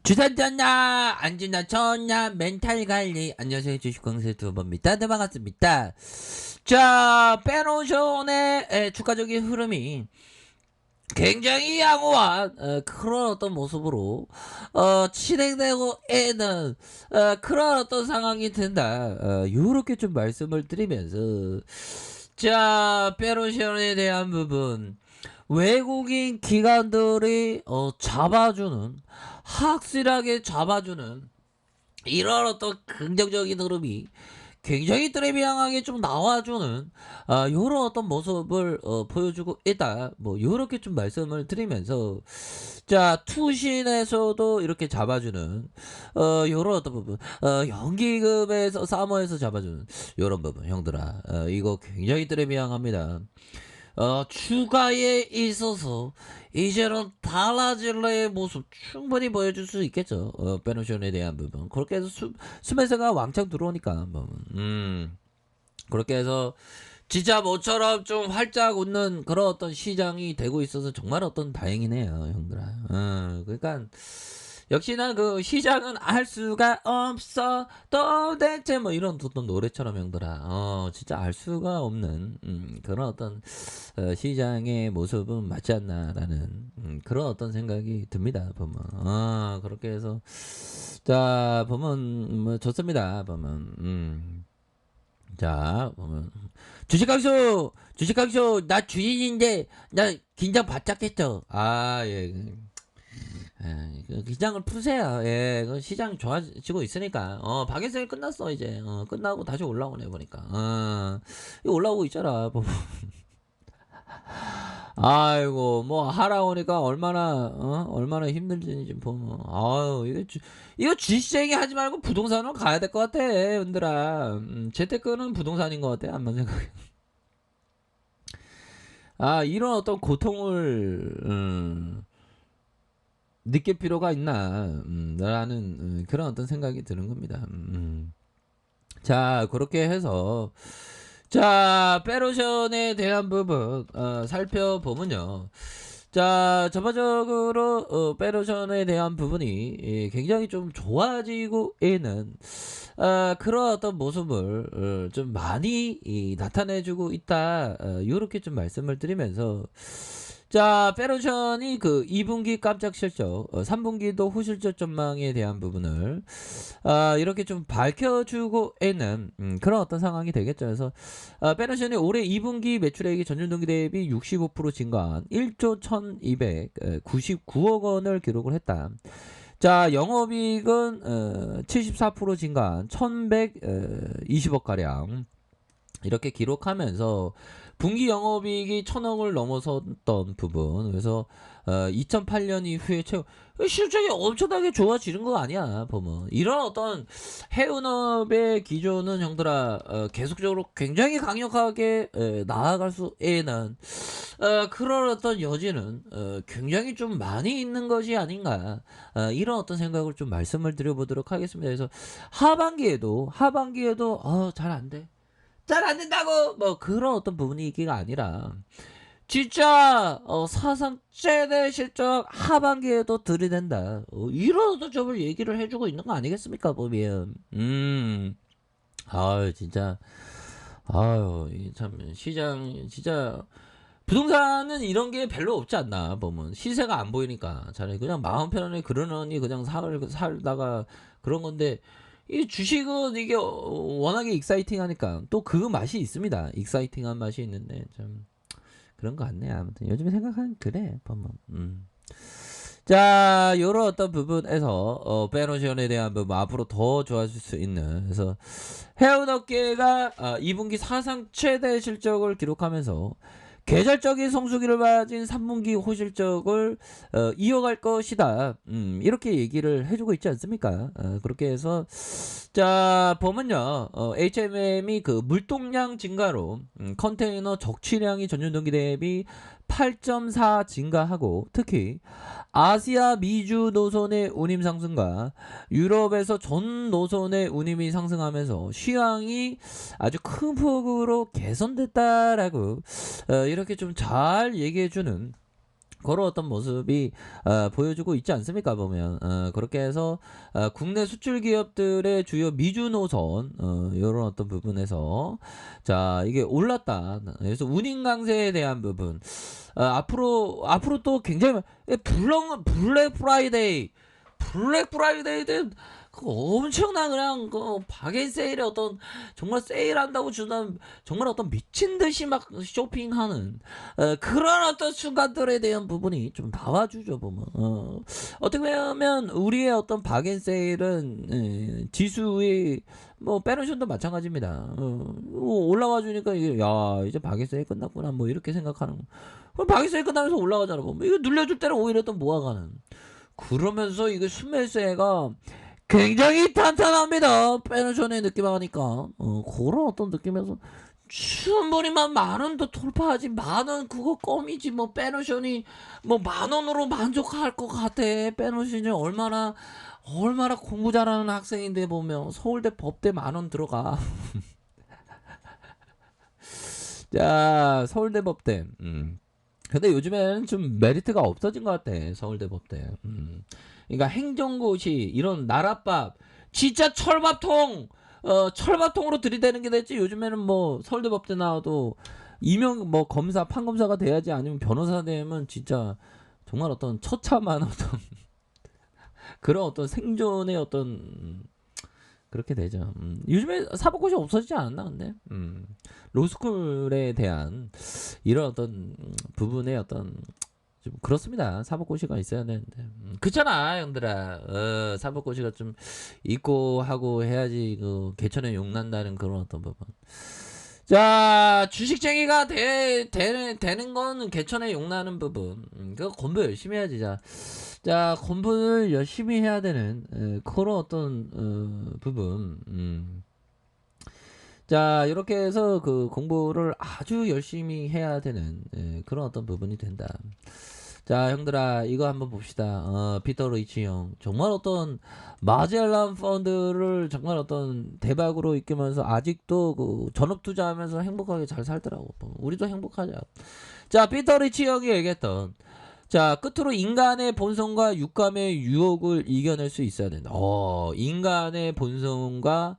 주산전냐 안지나쳤냐 멘탈관리. 안녕하세요, 주식광세 두번입니다. 네, 반갑습니다. 자, 페노션의 주가적인 흐름이 굉장히 양호한 그런 어떤 모습으로 진행되고 있는 그런 어떤 상황이 된다. 요렇게 좀 말씀을 드리면서, 자, 페노션에 대한 부분, 외국인 기관들이 잡아주는, 확실하게 잡아주는 이런 어떤 긍정적인 흐름이 굉장히 트레비앙하게 좀 나와주는 요런 어떤 모습을 보여주고 있다. 뭐 요렇게 좀 말씀을 드리면서, 자, 투신에서도 이렇게 잡아주는 요런 어떤 부분, 연기금에서 사모에서 잡아주는 요런 부분, 형들아, 이거 굉장히 트레비앙합니다. 추가에 있어서 이제는 달라질래의 모습 충분히 보여줄 수 있겠죠. 페노션에 대한 부분. 그렇게 해서 수매세가 왕창 들어오니까 뭐, 그렇게 해서 진짜 모처럼 좀 활짝 웃는 그런 어떤 시장이 되고 있어서 정말 어떤 다행이네요, 형들아. 그러니까 역시나 그 시장은 알 수가 없어 도대체, 뭐 이런 어떤 노래처럼, 형들아. 진짜 알 수가 없는 그런 어떤 시장의 모습은 맞지 않나라는 그런 어떤 생각이 듭니다, 보면. 그렇게 해서, 자, 보면 뭐 좋습니다, 보면. 자, 보면 주식강쇼 나 주인인데 나 긴장 바짝 했죠. 예. 그 긴장을 푸세요. 예, 그 시장 좋아지고 있으니까. 박인생이 끝났어, 이제. 끝나고 다시 올라오네, 보니까. 이거 올라오고 있잖아. 뭐. 아이고, 뭐, 하라 오니까 얼마나 힘들지 좀 보면. 아유, 이거 주식쟁이 하지 말고 부동산으로 가야 될 것 같아, 은들아. 재테크는 부동산인 것 같아, 한번 생각해. 이런 어떤 고통을, 느낄 필요가 있나, 라는 그런 어떤 생각이 드는 겁니다. 자, 그렇게 해서, 자, 페로션에 대한 부분 살펴보면요. 자, 전반적으로 페로션에 대한 부분이 굉장히 좀 좋아지고 있는 그런 어떤 모습을 좀 많이 나타내주고 있다. 요렇게 좀 말씀을 드리면서, 자, 페로션이 그 2분기 깜짝 실적, 3분기도 후실적 전망에 대한 부분을 이렇게 좀 밝혀주고 있는 그런 어떤 상황이 되겠죠. 그래서 페노션이 올해 2분기 매출액이 전년 동기 대비 65% 증가한 1조 1299억 원을 기록을 했다. 자, 영업이익은 74% 증가한 1120억 가량 이렇게 기록하면서 분기 영업이익이 1000억을 넘어섰던 부분. 그래서 2008년 이후에 실적이 엄청나게 좋아지는 거 아니야, 보면. 이런 어떤 해운업의 기조는, 형들아, 계속적으로 굉장히 강력하게 나아갈 수 있는 그런 어떤 여지는 굉장히 좀 많이 있는 것이 아닌가, 이런 어떤 생각을 좀 말씀을 드려보도록 하겠습니다. 그래서 하반기에도 잘 안 돼. 잘 안 된다고 뭐 그런 어떤 분위기가 아니라, 진짜 사상 최대 실적 하반기에도 들이댄다, 이런 어떤 점을 얘기를 해주고 있는 거 아니겠습니까, 보면. 진짜, 참 시장 진짜, 부동산은 이런 게 별로 없지 않나, 보면. 시세가 안 보이니까 차라리 그냥 마음 편안히 그러느니 그냥 살다가 그런 건데, 이 주식은 이게 워낙에 익사이팅하니까 또 그 맛이 있습니다. 익사이팅한 맛이 있는데 좀 그런 것 같네. 아무튼 요즘에 생각하면 그래, 보면. 자, 요런 어떤 부분에서 페노션에 대한 부분 앞으로 더 좋아질 수 있는, 그래서 해운업계가 2분기 사상 최대 실적을 기록하면서 계절적인 성수기를 맞은 3분기 호실적을 이어갈 것이다. 이렇게 얘기를 해주고 있지 않습니까? 그렇게 해서, 자, 보면요. HMM이 그 물동량 증가로 컨테이너 적치량이 전년 동기 대비 8.4 증가하고, 특히 아시아 미주 노선의 운임 상승과 유럽에서 전 노선의 운임이 상승하면서 시황이 아주 큰 폭으로 개선됐다라고 이렇게 좀 잘 얘기해주는 그런 어떤 모습이 보여주고 있지 않습니까 보면 그렇게 해서 국내 수출 기업들의 주요 미주 노선 이런 어떤 부분에서 자 이게 올랐다. 그래서 운임 강세에 대한 부분 앞으로 또 굉장히 블랙 프라이데이는 그 엄청난 그냥 그 바겐 세일에 어떤 정말 세일한다고 주는 정말 어떤 미친 듯이 막 쇼핑하는 그런 어떤 순간들에 대한 부분이 좀 나와주죠 보면 어떻게 보면 우리의 어떤 바겐 세일은 지수의 뭐 빼놓으셔도 마찬가지입니다. 올라와 주니까 이게 야 이제 바겐 세일 끝났구나 뭐 이렇게 생각하는 거. 바겐 세일 끝나면서 올라가잖아 보면 이거 눌려줄 때는 오히려 또 모아가는 그러면서 이게 순매수가 굉장히 탄탄합니다. 빼놓으셔의 느낌 하니까 그런 어떤 느낌에서 충분히 만원도 돌파하지 만원 그거 껌이지 뭐 빼놓으셔니 뭐 만원으로 만족할 것 같아. 빼놓으셔니 얼마나 공부 잘하는 학생인데 보면 서울대 법대 만원 들어가. 자 서울대 법대 근데 요즘에는 좀 메리트가 없어진 것 같아 서울대 법대 그러니까 행정고시 이런 나랏밥 진짜 철밥통으로 들이대는 게 됐지. 요즘에는 뭐 서울대 법대 나와도 이명 뭐 검사 판검사가 돼야지 아니면 변호사 되면 진짜 정말 어떤 처참한 어떤 그런 어떤 생존의 어떤 그렇게 되죠. 요즘에 사법고시 없어지지 않았나 근데 로스쿨에 대한 이런 어떤 부분의 어떤 좀 그렇습니다. 사법고시가 있어야 되는데 그렇잖아 형들아. 사법고시가 좀 있고 하고 해야지 그 개천에 용난다는 그런 어떤 부분. 자 주식쟁이가 되는 건 개천에 용나는 부분. 그거 공부 열심히 해야지. 자 공부를 열심히 해야 되는 그런 어떤 부분. 자 이렇게 해서 그 공부를 아주 열심히 해야 되는 그런 어떤 부분이 된다. 자 형들아 이거 한번 봅시다. 피터 리치 형 정말 어떤 마젤란 펀드를 정말 어떤 대박으로 이끌면서 아직도 그 전업 투자하면서 행복하게 잘 살더라고. 우리도 행복하자. 자 피터 리치 형이 얘기했던 자 끝으로 인간의 본성과 육감의 유혹을 이겨낼 수 있어야 된다. 인간의 본성과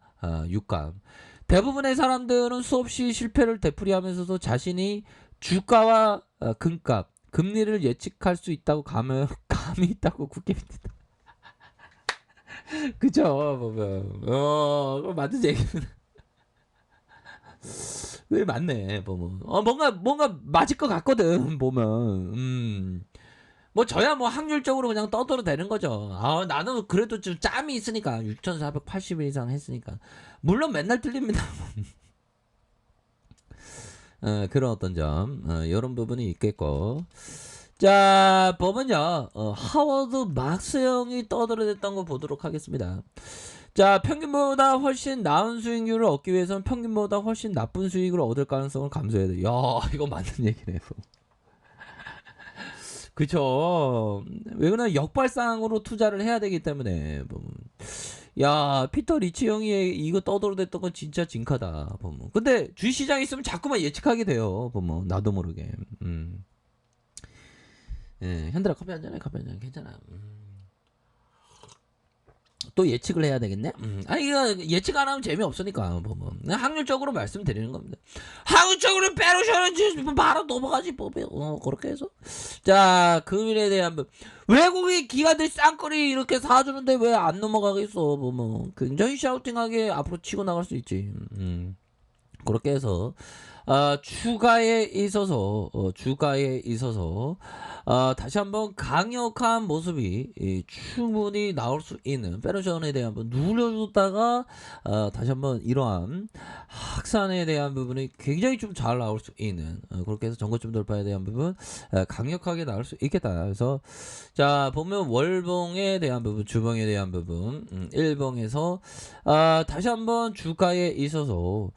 육감 대부분의 사람들은 수없이 실패를 되풀이하면서도 자신이 주가와 금값 금리를 예측할 수 있다고 감이 있다고 굳게 믿는다. 그죠 보면 그거 맞는 얘기입니다. 왜 맞네 보면 뭔가 맞을 것 같거든 보면 뭐 저야 뭐 확률적으로 그냥 떠들어 되는 거죠. 나는 그래도 좀 짬이 있으니까 6,480일 이상 했으니까 물론 맨날 틀립니다. 그런 어떤 점 이런 부분이 있겠고 자 보면요 하워드 막스 형이 떠들어댔던 거 보도록 하겠습니다. 자 평균보다 훨씬 나은 수익률을 얻기 위해서는 평균보다 훨씬 나쁜 수익을 얻을 가능성을 감소해야 돼. 야 이거 맞는 얘기네. 그쵸. 왜 그러냐 역발상으로 투자를 해야 되기 때문에 보면. 야 피터 리치 형이 이거 떠들어댔던 건 진짜 징크다 보면. 근데 주식시장에 있으면 자꾸만 예측하게 돼요 보면 나도 모르게. 현들아 커피 한잔해. 커피 한잔 괜찮아. 또 예측을 해야 되겠네. 이거 예측 안 하면 재미없으니까 보면 확률적으로 말씀드리는 겁니다. 확률적으로 빼놓으셔야지 바로 넘어가지 보면 그렇게 해서 자 금일에 대한 외국인 기관들 쌍거리 이렇게 사주는데 왜 안 넘어가겠어 보면 굉장히 샤우팅하게 앞으로 치고 나갈 수 있지. 그렇게 해서 주가에 있어서 다시 한번 강력한 모습이 충분히 나올 수 있는 페르션에 대한 한번 눌려줬다가 다시 한번 이러한 확산에 대한 부분이 굉장히 좀 잘 나올 수 있는 그렇게 해서 전고점 돌파에 대한 부분 강력하게 나올 수 있겠다. 그래서 자 보면 월봉에 대한 부분 주봉에 대한 부분 일봉에서 다시 한번 주가에 있어서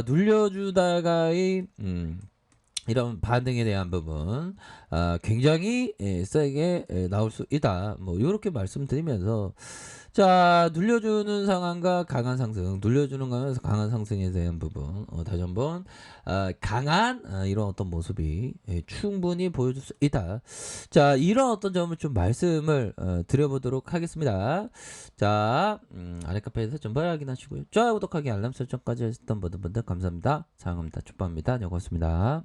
눌려주다가의 이런 반등에 대한 부분 굉장히 세게 나올 수 있다. 뭐 요렇게 말씀드리면서 자 눌려주는 상황과 강한 상승, 눌려주는 강에서 강한 상승에 대한 부분 다시 한번 강한 이런 어떤 모습이 충분히 보여줄 수 있다. 자 이런 어떤 점을 좀 말씀을 드려보도록 하겠습니다. 자 아래 카페에서 전부 확인하시고요. 좋아요, 구독하기, 알람 설정까지 하셨던 모든 분들 감사합니다. 사랑합니다. 축복합니다. 여고였습니다.